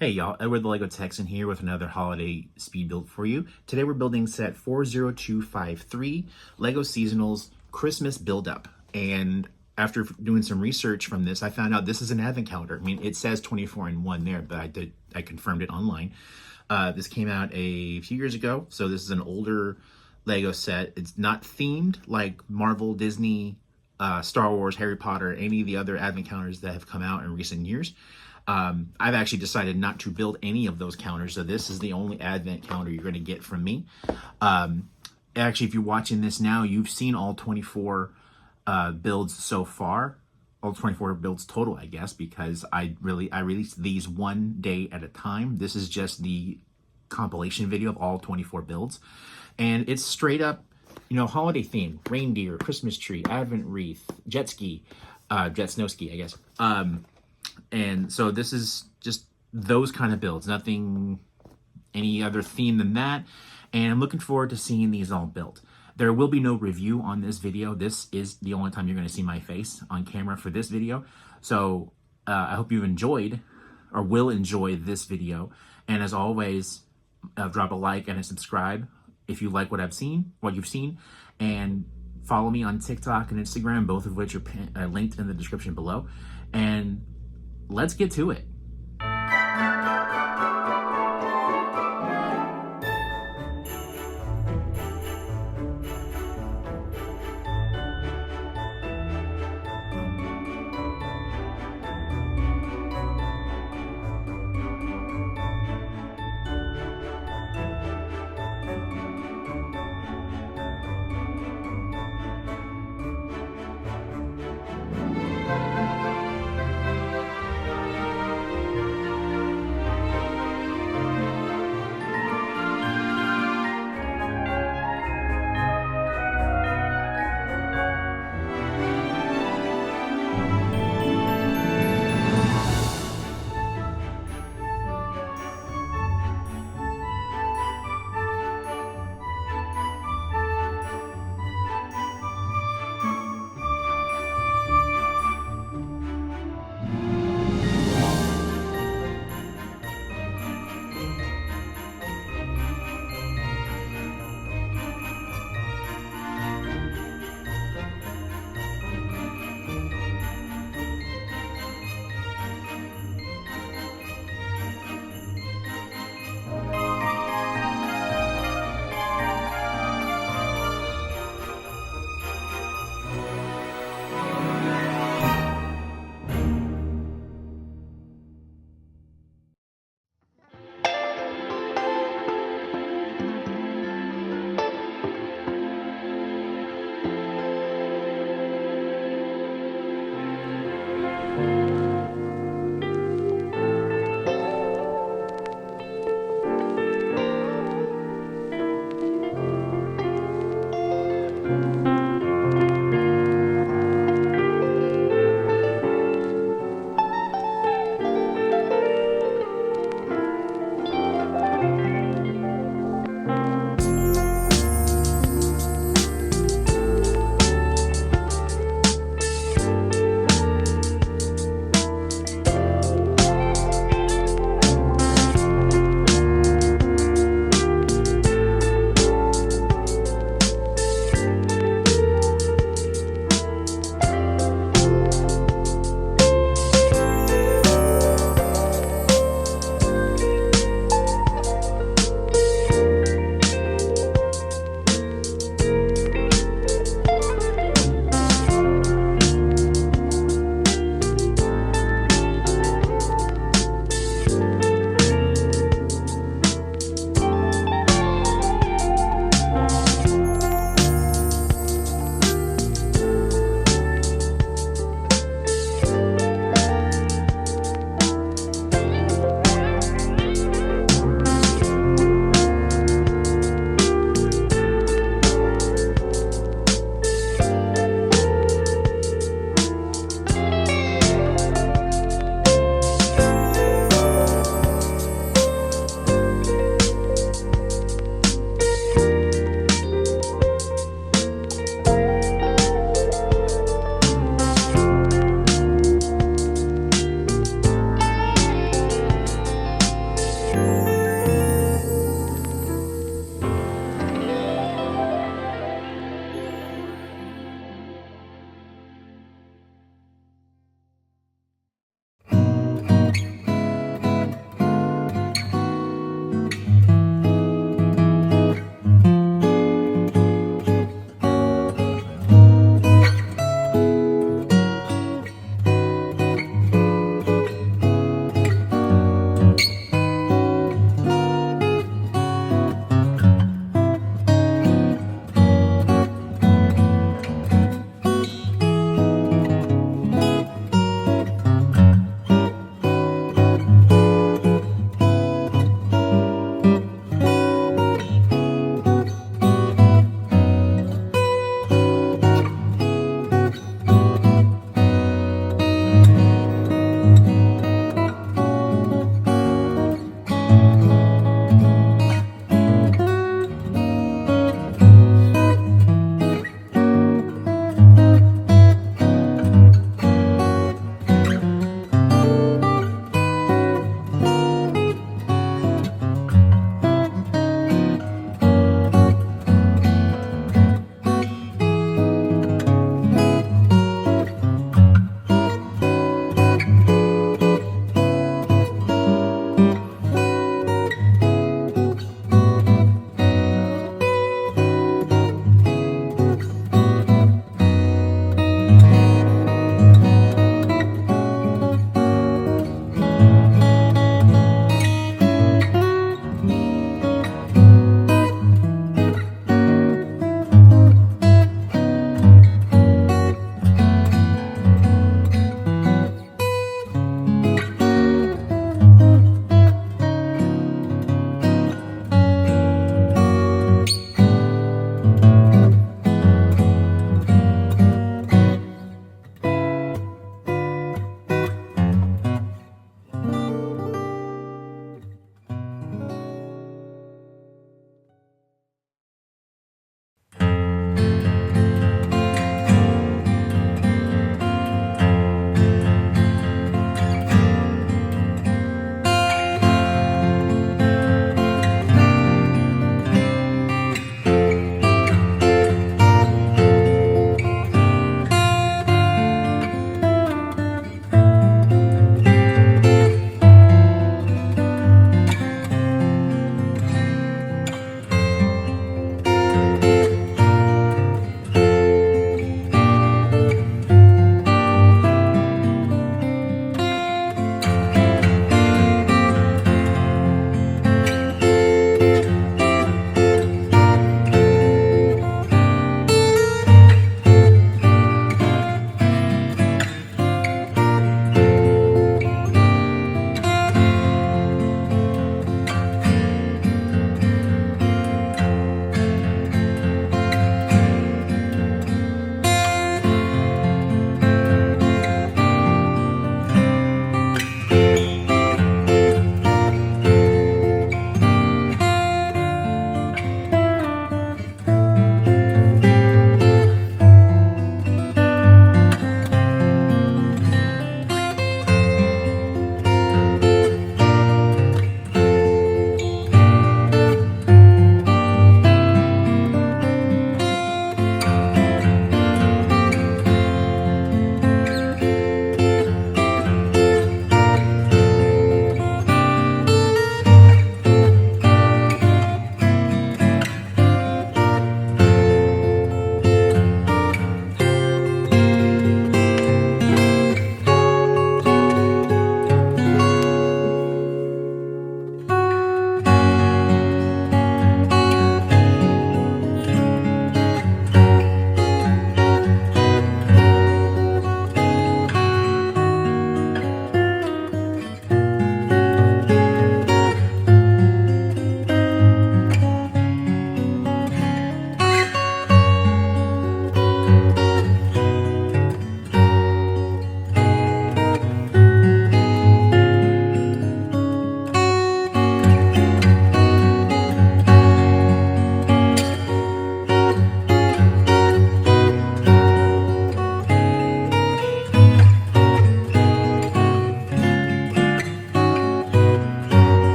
Hey y'all, Edward the Lego Texan here with another holiday speed build for you. Today we're building set 40253 Lego Seasonals Christmas Build Up. And after doing some research from this, I found out this is an advent calendar. I mean, it says 24 in 1 there, but I confirmed it online. This came out a few years ago, so this is an older Lego set. It's not themed like Marvel, Disney, Star Wars, Harry Potter, any of the other advent calendars that have come out in recent years. I've actually decided not to build any of those counters, so this is the only advent calendar you're going to get from me. Actually, if you're watching this now, you've seen all 24 builds so far, all 24 builds total, I guess, because I released these one day at a time. This is just the compilation video of all 24 builds, and it's straight up, holiday theme: reindeer, Christmas tree, advent wreath, jet ski, jet snow ski, I guess. And so this is just those kind of builds, nothing, any other theme than that. And I'm looking forward to seeing these all built. There will be no review on this video. This is the only time you're going to see my face on camera for this video. So I hope you've enjoyed or will enjoy this video. And as always, drop a like and a subscribe if you like what you've seen. And follow me on TikTok and Instagram, both of which are linked in the description below. And let's get to it.